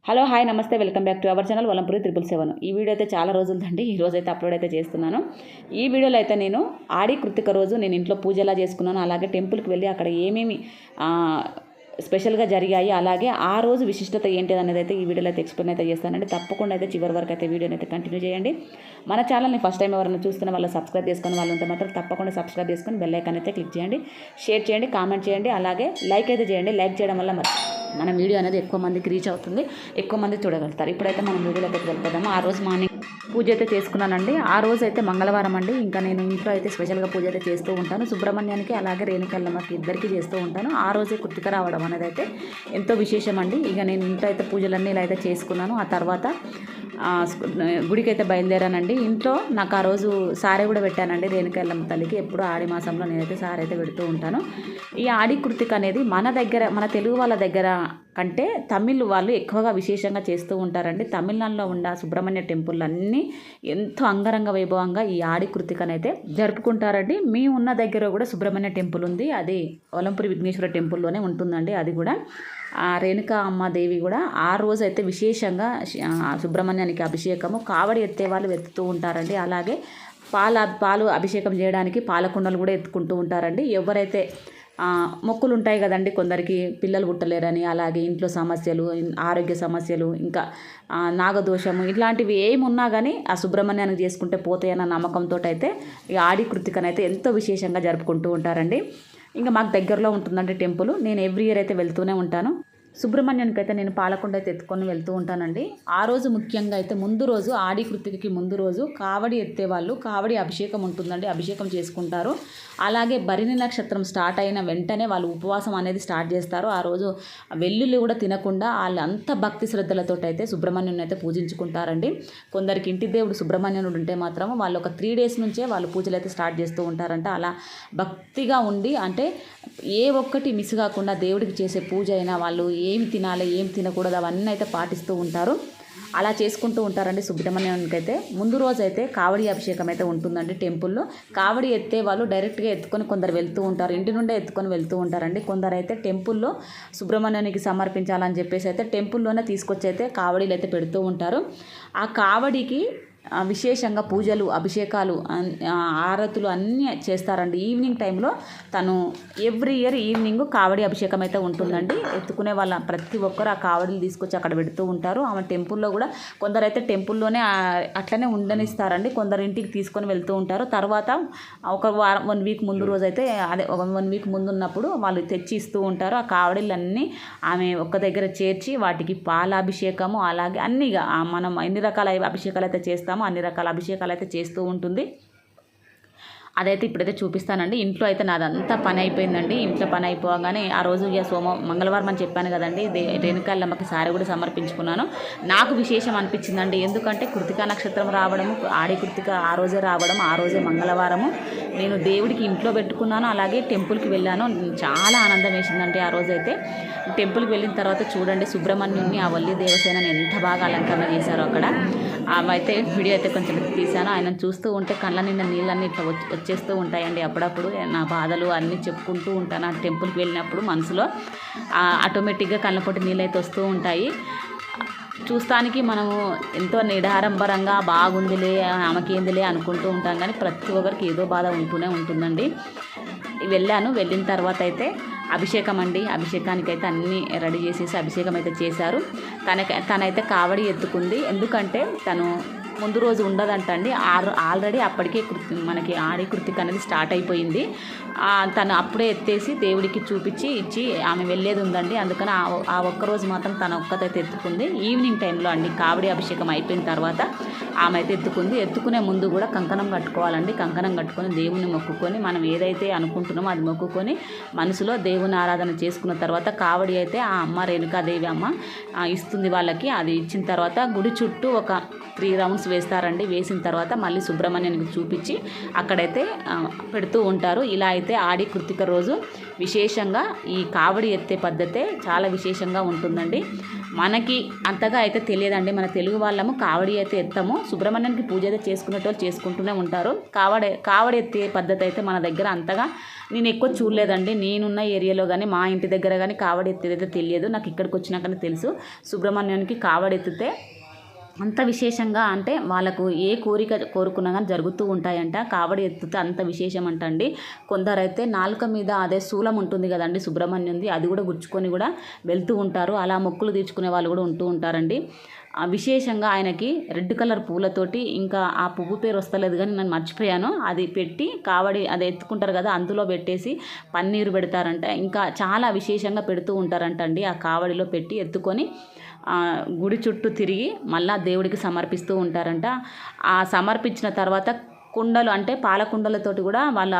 Hello hi నమస్తే welcome back to our channel Valampuri 777. ఈ video అయితే చాలా రోజులదండి, ఈ రోజు అయితే అప్లోడ్ అయితే చేస్తున్నాను. ఈ వీడియోలో అయితే నేను ఆడి కృతిక రోజు నేను ఇంట్లో పూజ ఎలా చేసుకున్నాను, అలాగే టెంపుల్కి వెళ్ళి అక్కడ ఏమేమి స్పెషల్గా జరిగాయి, అలాగే ఆ రోజు విశిష్టత ఏంటి అనేది అయితే ఈ వీడియోలో అయితే ఎక్స్ప్లెయిన్ అయితే చేస్తానండి. తప్పకుండా అయితే చివరి వరకు అయితే వీడియోని అయితే కంటిన్యూ చేయండి. మన ఛానల్ని ఫస్ట్ టైం ఎవరైనా చూస్తున్న వాళ్ళు సబ్స్క్రైబ్ చేసుకుని వాళ్ళు ఉంటే మాత్రం తప్పకుండా సబ్స్క్రైబ్ చేసుకొని బెల్ ఐకాన్ అయితే క్లిక్ చేయండి, షేర్ చేయండి, కామెంట్ చేయండి, అలాగే లైక్ అయితే చేయండి. లైక్ చేయడం వల్ల మన వీడియో అనేది ఎక్కువ మందికి రీచ్ అవుతుంది, ఎక్కువ మంది చూడగలుగుతారు. ఇప్పుడైతే మనం వీడియోలోకి అయితే వెళ్ళిపోదాము. ఆ రోజు మార్నింగ్ పూజ అయితే చేసుకున్నానండి. ఆ రోజు అయితే మంగళవారం అండి. ఇంకా నేను ఇంట్లో అయితే స్పెషల్గా పూజ అయితే చేస్తూ ఉంటాను. సుబ్రహ్మణ్యానికి అలాగే రేణుకల్లమ్మకి ఇద్దరికి చేస్తూ ఉంటాను. ఆ రోజే కృతిక రావడం అనేది అయితే ఎంతో విశేషం అండి. ఇక నేను ఇంట్లో అయితే పూజలన్నీ ఇలా అయితే చేసుకున్నాను. ఆ తర్వాత గుడికి అయితే బయలుదేరానండి. ఇంట్లో నాకు ఆ రోజు సారీ కూడా పెట్టానండి రేణుకల్లమ్మ తల్లికి. ఎప్పుడు ఆడి మాసంలో నేనైతే సారీ అయితే పెడుతూ ఉంటాను. ఈ ఆడి కృతిక అనేది మన తెలుగు వాళ్ళ దగ్గర కంటే తమిళ్ వాళ్ళు ఎక్కువగా విశేషంగా చేస్తూ ఉంటారండి. తమిళనాడులో ఉన్న సుబ్రహ్మణ్య టెంపుల్ అన్నీ ఎంతో అంగరంగ వైభవంగా ఈ ఆడి కృతికనైతే జరుపుకుంటారండి. మీ ఉన్న దగ్గర కూడా సుబ్రహ్మణ్య టెంపుల్ ఉంది, అది వలంపురి విఘ్నేశ్వర టెంపుల్లోనే ఉంటుందండి. అది కూడా ఆ రేణుకా అమ్మదేవి కూడా ఆ రోజు అయితే విశేషంగా సుబ్రహ్మణ్యానికి అభిషేకము, కావడి ఎత్తే వాళ్ళు ఎత్తుతూ ఉంటారండి. అలాగే పాలు అభిషేకం చేయడానికి పాలకుండలు కూడా ఎత్తుకుంటూ ఉంటారండి. ఎవరైతే మొక్కులు ఉంటాయి కదండి, కొందరికి పిల్లలు పుట్టలేరని, అలాగే ఇంట్లో సమస్యలు, ఆరోగ్య సమస్యలు, ఇంకా నాగదోషము ఇట్లాంటివి ఏమున్నా కానీ ఆ సుబ్రహ్మణ్యానికి చేసుకుంటే పోతాయన్న నమ్మకంతో అయితే ఈ ఆడి కృతికనైతే ఎంతో విశేషంగా జరుపుకుంటూ ఉంటారండి. ఇంకా మాకు దగ్గరలో ఉంటుందండి టెంపుల్. నేను ఎవ్రీ ఇయర్ అయితే వెళ్తూనే ఉంటాను. సుబ్రహ్మణ్యానికి అయితే నేను పాలకుండ అయితే ఎత్తుకొని వెళ్తూ ఉంటానండి. ఆ రోజు ముఖ్యంగా అయితే ముందు రోజు ఆడి కృతికకి ముందు రోజు కావడి ఎత్తేవాళ్ళు కావడి అభిషేకం ఉంటుందండి, అభిషేకం చేసుకుంటారు. అలాగే భరిణి నక్షత్రం స్టార్ట్ అయిన వెంటనే వాళ్ళు ఉపవాసం అనేది స్టార్ట్ చేస్తారు. ఆ రోజు వెల్లుల్లి కూడా తినకుండా వాళ్ళు అంత భక్తి శ్రద్ధలతో అయితే సుబ్రహ్మణ్యుని అయితే పూజించుకుంటారండి. కొందరికి ఇంటి దేవుడు సుబ్రహ్మణ్యుడు ఉంటే మాత్రం వాళ్ళు ఒక 3 days నుంచే వాళ్ళు పూజలు అయితే స్టార్ట్ చేస్తూ ఉంటారంట. అలా భక్తిగా ఉండి, అంటే ఏ ఒక్కటి మిస్ కాకుండా దేవుడికి చేసే పూజ అయినా వాళ్ళు ఏమి తినాలి ఏం తినకూడదు అవన్నీ అయితే పాటిస్తూ ఉంటారు. అలా చేసుకుంటూ ఉంటారండి. సుబ్రహ్మణ్యానికి అయితే ముందు రోజు అయితే కావడి అభిషేకం అయితే ఉంటుందండి టెంపుల్లో. కావడి ఎత్తే వాళ్ళు డైరెక్ట్గా ఎత్తుకొని కొందరు వెళ్తూ ఉంటారు, ఇంటి నుండే ఎత్తుకొని వెళ్తూ ఉంటారండి. కొందరు అయితే టెంపుల్లో సుబ్రహ్మణ్యానికి సమర్పించాలని చెప్పేసి అయితే టెంపుల్లోనే తీసుకొచ్చి అయితే కావడిలు అయితే పెడుతూ ఉంటారు. ఆ కావడికి విశేషంగా పూజలు, అభిషేకాలు, ఆరతులు అన్నీ చేస్తారండి. ఈవినింగ్ టైంలో తను ఎవ్రీ ఇయర్ ఈవినింగ్ కావడి అభిషేకం అయితే ఉంటుందండి. ఎత్తుకునే వాళ్ళ ప్రతి ఒక్కరు ఆ కావడిలు తీసుకొచ్చి అక్కడ పెడుతూ ఉంటారు. ఆమె టెంపుల్లో కూడా కొందరైతే టెంపుల్లోనే అట్లనే ఉండనిస్తారండి, కొందరు ఇంటికి తీసుకొని వెళ్తూ ఉంటారు. తర్వాత ఒక వారం 1 week ముందు రోజు అయితే అదే 1 week ముందు ఉన్నప్పుడు వాళ్ళు తెచ్చి ఇస్తూ ఉంటారు. ఆ కావడిలన్నీ ఆమె ఒక్క దగ్గర చేర్చి వాటికి పాలాభిషేకము, అలాగే అన్నీగా మనం ఎన్ని రకాల అభిషేకాలు అయితే చేస్తామో అన్ని రకాల అభిషేకాలు అయితే చేస్తూ ఉంటుంది. అదైతే ఇప్పుడైతే చూపిస్తానండి. ఇంట్లో అయితే నాదంతా పని అయిపోయిందండి. ఇంట్లో పని అయిపోగానే ఆ రోజు ఇక మంగళవారం అని చెప్పాను కదండి, రేణుకల్లమ్మకి సారీ కూడా సమర్పించుకున్నాను. నాకు విశేషం అనిపించిందండి, ఎందుకంటే కృతికా నక్షత్రం రావడము, ఆడి కృతిక ఆ రోజే రావడం, ఆ రోజే మంగళవారము నేను దేవుడికి ఇంట్లో పెట్టుకున్నాను. అలాగే టెంపుల్కి వెళ్ళాను. చాలా ఆనందం వేసిందండి ఆ రోజైతే. టెంపుల్కి వెళ్ళిన తర్వాత చూడండి సుబ్రహ్మణ్యుని ఆ వల్లి దేవసేనని ఎంత బాగా అలంకరణ చేశారో అక్కడ. అయితే వీడియో అయితే కొంచెం తీశాను. ఆయనను చూస్తూ ఉంటే కళ్ళ నిండా నీళ్ళన్నీ ఇట్లా వచ్చేస్తూ ఉంటాయండి. అప్పుడప్పుడు నా బాధలు అన్నీ చెప్పుకుంటూ ఉంటాను ఆ టెంపుల్కి వెళ్ళినప్పుడు. మనసులో ఆటోమేటిక్గా కళ్ళపొట్టి నీళ్ళు అయితే వస్తూ ఉంటాయి. చూస్తానికి మనము ఎంతో నిడారంభరంగా బాగుందిలే ఆమెకేందిలే అనుకుంటూ ఉంటాం, కానీ ప్రతి ఒక్కరికి ఏదో బాధ ఉంటూనే ఉంటుందండి. వెళ్ళిన తర్వాత అయితే అభిషేకం అండి. అభిషేకానికైతే అన్నీ రెడీ చేసేసి అభిషేకం అయితే చేశారు. తనైతే కావడి ఎత్తుకుంది, ఎందుకంటే తను ముందు రోజు ఉండదంట అండి. ఆల్రెడీ అప్పటికే మనకి ఆడి కృతిక అనేది స్టార్ట్ అయిపోయింది. తను అప్పుడే ఎత్తేసి దేవుడికి చూపించి ఇచ్చి ఆమె వెళ్ళేది ఉందండి. అందుకని ఆ ఒక్కరోజు మాత్రం తన ఒక్కతైతే ఎత్తుకుంది. ఈవినింగ్ టైంలో అండి కావడి అభిషేకం అయిపోయిన తర్వాత ఆమె అయితే ఎత్తుకుంది. ఎత్తుకునే ముందు కూడా కంకణం కట్టుకోవాలండి. కంకణం కట్టుకొని దేవుని మొక్కుకొని మనం ఏదైతే అనుకుంటున్నామో అది మొక్కుకొని మనసులో దేవుని ఆరాధన చేసుకున్న తర్వాత కావడి అయితే ఆ అమ్మ రేణుకాదేవి అమ్మ ఇస్తుంది వాళ్ళకి. అది ఇచ్చిన తర్వాత గుడి చుట్టూ ఒక 3 rounds వేస్తారండి. వేసిన తర్వాత మళ్ళీ సుబ్రహ్మణ్యానికి చూపించి అక్కడైతే పెడుతూ ఉంటారు. ఇలా అయితే ఆడి కృత్తిక రోజు విశేషంగా ఈ కావడి ఎత్తే పద్ధతే చాలా విశేషంగా ఉంటుందండి. మనకి అంతగా అయితే తెలియదండి. మన తెలుగు వాళ్ళము కావడి అయితే ఎత్తాము. సుబ్రహ్మణ్యానికి పూజ అయితే చేసుకునేటోళ్ళు చేసుకుంటూనే ఉంటారు. కావడి ఎత్తే పద్ధతి అయితే మన దగ్గర అంతగా నేను ఎక్కువ చూడలేదండి. నేనున్న ఏరియాలో కానీ మా ఇంటి దగ్గర కానీ కావడి ఎత్తేదైతే తెలియదు. నాకు ఇక్కడికి వచ్చినాకనే తెలుసు. సుబ్రహ్మణ్యానికి కావడి ఎత్తితే అంత విశేషంగా అంటే వాళ్ళకు ఏ కోరిక కోరుకున్నా కానీ జరుగుతూ ఉంటాయంట. కావడి ఎత్తితే అంత విశేషం అంటండి. కొందరైతే నాలుక మీద అదే శూలం ఉంటుంది కదండి సుబ్రహ్మణ్యంది, అది కూడా గుచ్చుకొని కూడా వెళ్తూ ఉంటారు. అలా మొక్కులు తీర్చుకునే వాళ్ళు కూడా ఉంటూ ఉంటారండి. విశేషంగా ఆయనకి రెడ్ కలర్ పూలతోటి, ఇంకా ఆ పువ్వు పేరు వస్తలేదు కానీ నేను మర్చిపోయాను, అది పెట్టి కావడి అది ఎత్తుకుంటారు కదా అందులో పెట్టేసి పన్నీరు పెడతారంట. ఇంకా చాలా విశేషంగా పెడుతూ ఉంటారంట అండి. ఆ కావడిలో పెట్టి ఎత్తుకొని గుడి చుట్టూ తిరిగి మళ్ళా దేవుడికి సమర్పిస్తూ ఉంటారంట. ఆ సమర్పించిన తర్వాత కుండలు అంటే పాల కుండలతోటి కూడా వాళ్ళు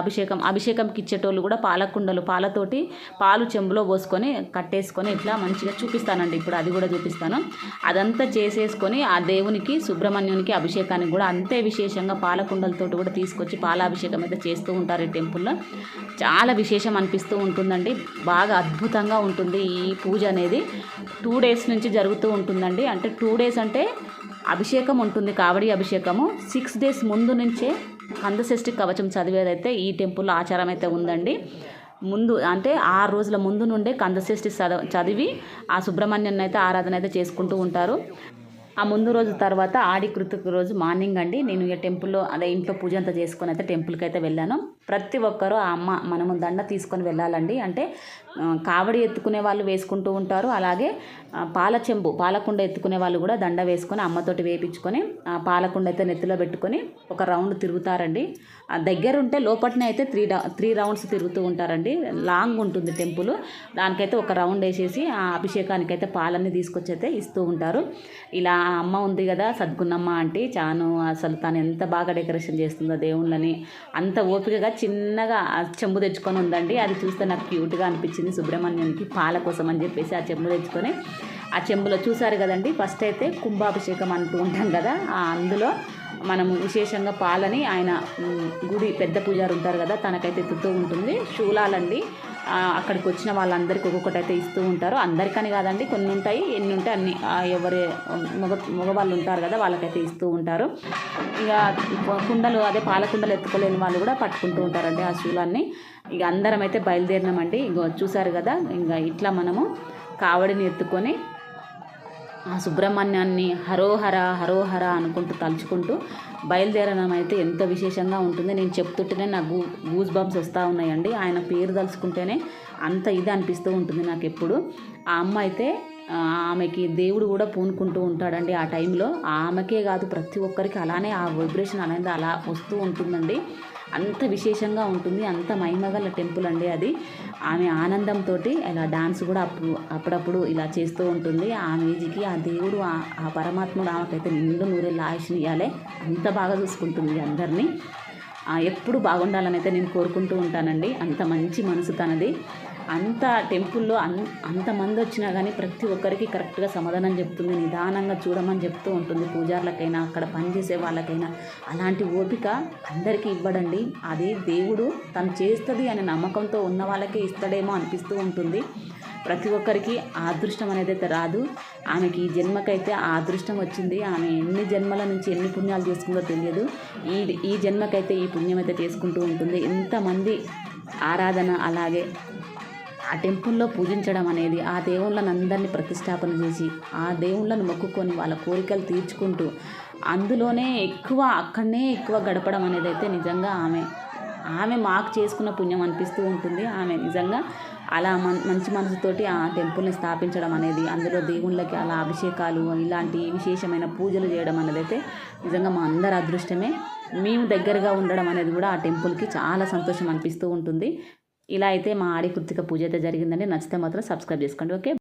అభిషేకంకి ఇచ్చేటోళ్ళు కూడా పాలతోటి పాలు చెంబులో పోసుకొని కట్టేసుకొని ఇట్లా మంచిగా చూపిస్తానండి. ఇప్పుడు అది కూడా చూపిస్తాను. అదంతా చేసేసుకొని ఆ దేవునికి సుబ్రహ్మణ్యునికి అభిషేకానికి కూడా అంతే విశేషంగా పాల కుండలతోటి కూడా తీసుకొచ్చి పాలాభిషేకం అయితే చేస్తూ ఉంటారు ఈ టెంపుల్లో. చాలా విశేషం అనిపిస్తూ ఉంటుందండి. బాగా అద్భుతంగా ఉంటుంది ఈ పూజ అనేది. 2 days నుంచి జరుగుతూ ఉంటుందండి. అంటే 2 days అంటే అభిషేకం ఉంటుంది, కావడి అభిషేకము. 6 days ముందు నుంచే కందషష్ఠి కవచం చదివేదైతే ఈ టెంపుల్లో ఆచారం అయితే ఉందండి. ముందు అంటే 6 రోజుల ముందు నుండే కందషష్ఠి చదివి ఆ సుబ్రహ్మణ్యాన్ని అయితే ఆరాధన అయితే చేసుకుంటూ ఉంటారు. ఆ ముందు రోజు తర్వాత ఆడి కృతిక రోజు మార్నింగ్ అండి నేను ఈ టెంపుల్లో అదే ఇంట్లో పూజ అంతా చేసుకొని అయితే టెంపుల్కి అయితే వెళ్ళాను. ప్రతి ఒక్కరూ ఆ అమ్మ మనము దండ తీసుకొని వెళ్ళాలండి. అంటే కావడి ఎత్తుకునే వాళ్ళు వేసుకుంటూ ఉంటారు. అలాగే పాలకుండ ఎత్తుకునే వాళ్ళు కూడా దండ వేసుకొని అమ్మతోటి వేయించుకొని ఆ పాలకుండ అయితే నెత్తిలో పెట్టుకొని ఒక రౌండ్ తిరుగుతారండి. దగ్గర ఉంటే లోపలనే అయితే 3 rounds తిరుగుతూ ఉంటారండి. లాంగ్ ఉంటుంది టెంపుల్. దానికైతే ఒక రౌండ్ వేసేసి ఆ అభిషేకానికి అయితే పాలన్నీ తీసుకొచ్చి అయితే ఇస్తూ ఉంటారు. ఇలా ఆ అమ్మ ఉంది కదా సద్గుణమ్మ ఆంటీ, చాను అసలు తను ఎంత బాగా డెకరేషన్ చేస్తుందో దేవుళ్ళని, అంత ఓపికగా చిన్నగా చెంబు తెచ్చుకొని ఉందండి. అది చూస్తే నాకు క్యూట్గా అనిపించింది. సుబ్రహ్మణ్యానికి పాల కోసం అని చెప్పేసి ఆ చెంబు తెచ్చుకొని ఆ చెంబులో చూసారు కదండి. ఫస్ట్ అయితే కుంభాభిషేకం అంటూ ఉంటాం కదా, అందులో మనము విశేషంగా పాలని ఆయన గుడి పెద్ద పూజారి ఉంటారు కదా తనకైతే ఎత్తుతూ ఉంటుంది. శూలాలండి అక్కడికి వచ్చిన వాళ్ళందరికీ ఒక్కొక్కటి అయితే ఇస్తూ ఉంటారు. అందరికని కాదండి, కొన్ని ఉంటాయి, ఎన్ని ఉంటే అన్ని ఎవరి మగవాళ్ళు ఉంటారు కదా వాళ్ళకైతే ఇస్తూ ఉంటారు. ఇక కుండలు అదే పాలకుండలు ఎత్తుకోలేని వాళ్ళు కూడా పట్టుకుంటూ ఉంటారండి ఆ శూలాన్ని. ఇక అందరం అయితే బయలుదేరినామండి. ఇక చూసారు కదా, ఇంకా ఇట్లా మనము కావడిని ఎత్తుకొని ఆ సుబ్రహ్మణ్యాన్ని హరోహర హరోహర అనుకుంటూ తలుచుకుంటూ బయలుదేరడం అయితే ఎంతో విశేషంగా ఉంటుంది. నేను చెప్తుంటేనే నాకు గూస్ బంప్స్ వస్తూ ఉన్నాయండి. ఆయన పేరు తలుచుకుంటేనే అంత ఇది అనిపిస్తూ ఉంటుంది నాకు ఎప్పుడు. ఆ అమ్మ అయితే ఆమెకి దేవుడు కూడా పూనుకుంటూ ఉంటాడండి ఆ టైంలో. ఆమెకే కాదు ప్రతి ఒక్కరికి అలానే ఆ వైబ్రేషన్ అనేది అలా వస్తూ ఉంటుందండి. అంత విశేషంగా ఉంటుంది. అంత మహిమగల టెంపుల్ అండి అది. ఆమె ఆనందంతో ఇలా డాన్స్ కూడా అప్పుడప్పుడు ఇలా చేస్తూ ఉంటుంది. ఆ మ్యూజిక్కి ఆ దేవుడు ఆ పరమాత్ముడు ఆమెకైతే నిండు నూరేళ్ళ ఆయుష్ని ఇవ్వాలి. అంత బాగా చూసుకుంటుంది అందరినీ. ఎప్పుడు బాగుండాలని అయితే నేను కోరుకుంటూ ఉంటానండి. అంత మంచి మనసు తనది. అంత టెంపుల్లో అంతమంది వచ్చినా కానీ ప్రతి ఒక్కరికి కరెక్ట్గా సమాధానం చెప్తుంది. నిదానంగా చూడమని చెప్తూ ఉంటుంది. పూజార్లకైనా అక్కడ పనిచేసే వాళ్ళకైనా అలాంటి ఓపిక అందరికీ ఇవ్వడండి. అది దేవుడు తను చేస్తుంది అనే నమ్మకంతో ఉన్న వాళ్ళకే ఇస్తాడేమో అనిపిస్తూ ఉంటుంది. ప్రతి ఒక్కరికి ఆ అదృష్టం అనేది అయితే రాదు. ఆమెకి ఈ జన్మకైతే ఆ అదృష్టం వచ్చింది. ఆమె ఎన్ని జన్మల నుంచి ఎన్ని పుణ్యాలు చేసుకుందో తెలియదు. ఈ జన్మకైతే ఈ పుణ్యం అయితే చేసుకుంటూ ఉంటుంది. ఎంతమంది ఆరాధన అలాగే ఆ టెంపుల్లో పూజించడం అనేది, ఆ దేవుళ్ళని అందరినీ ప్రతిష్టాపన చేసి ఆ దేవుళ్ళను మొక్కుకొని వాళ్ళ కోరికలు తీర్చుకుంటూ అందులోనే అక్కడనే ఎక్కువ గడపడం అనేది అయితే నిజంగా ఆమె మాకు చేసుకున్న పుణ్యం అనిపిస్తూ ఉంటుంది. ఆమె నిజంగా అలా మంచి మనసుతోటి ఆ టెంపుల్ని స్థాపించడం అనేది, అందులో దేవుళ్ళకి అలా అభిషేకాలు ఇలాంటి విశేషమైన పూజలు చేయడం అనేది అయితే నిజంగా మా అందరి అదృష్టమే. మేము దగ్గరగా ఉండడం అనేది కూడా ఆ టెంపుల్కి చాలా సంతోషం అనిపిస్తూ ఉంటుంది. ఇలా అయితే మా ఆడి కృత్తిక పూజ అయితే జరిగిందండి. నచ్చితే మాత్రం సబ్స్క్రైబ్ చేసుకోండి. ఓకే.